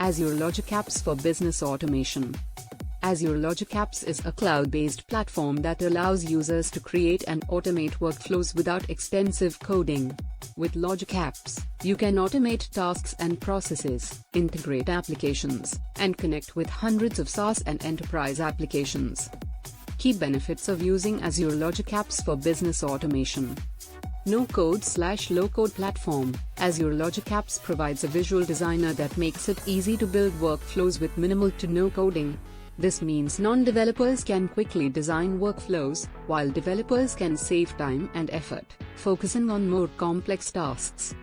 Azure Logic Apps for business automation. Azure Logic Apps is a cloud-based platform that allows users to create and automate workflows without extensive coding. With Logic Apps, you can automate tasks and processes, integrate applications, and connect with hundreds of SaaS and enterprise applications. Key benefits of using Azure Logic Apps for business automation. No-code/low-code platform. Azure Logic Apps provides a visual designer that makes it easy to build workflows with minimal to no coding. This means non-developers can quickly design workflows, while developers can save time and effort, focusing on more complex tasks.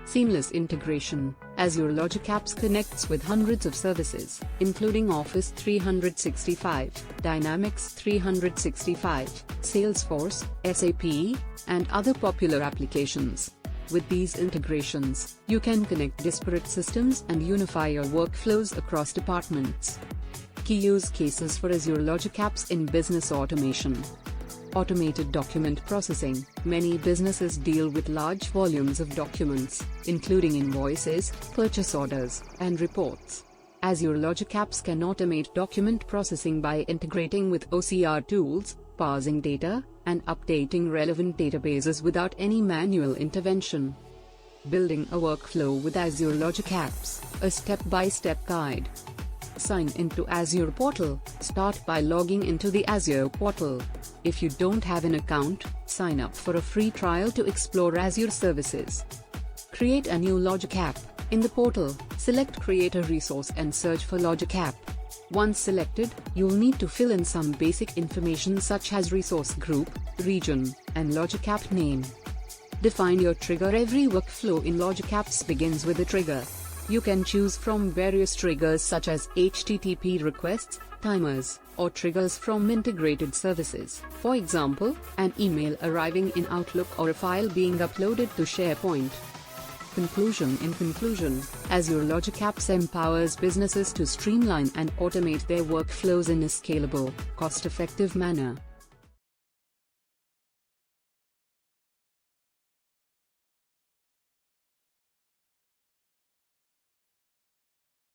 Seamless integration. Azure Logic Apps connects with hundreds of services, including Office 365, Dynamics 365, Salesforce, SAP, and other popular applications. With these integrations, you can connect disparate systems and unify your workflows across departments. Key use cases for Azure Logic Apps in business automation. Automated document processing. Many businesses deal with large volumes of documents, including invoices, purchase orders, and reports. Azure Logic Apps can automate document processing by integrating with OCR tools, parsing data, and updating relevant databases without any manual intervention. Building a workflow with Azure Logic Apps, a step-by-step guide. Sign into Azure Portal. Start by logging into the Azure Portal. If you don't have an account, sign up for a free trial to explore Azure services. Create a new Logic App. In the portal, select Create a Resource and search for Logic App. Once selected, you'll need to fill in some basic information such as resource group, region, and Logic App name. Define your trigger. Every workflow in Logic Apps begins with a trigger. You can choose from various triggers such as HTTP requests, timers, or triggers from integrated services. For example, an email arriving in Outlook or a file being uploaded to SharePoint. Conclusion. In conclusion, Azure Logic Apps empowers businesses to streamline and automate their workflows in a scalable, cost-effective manner.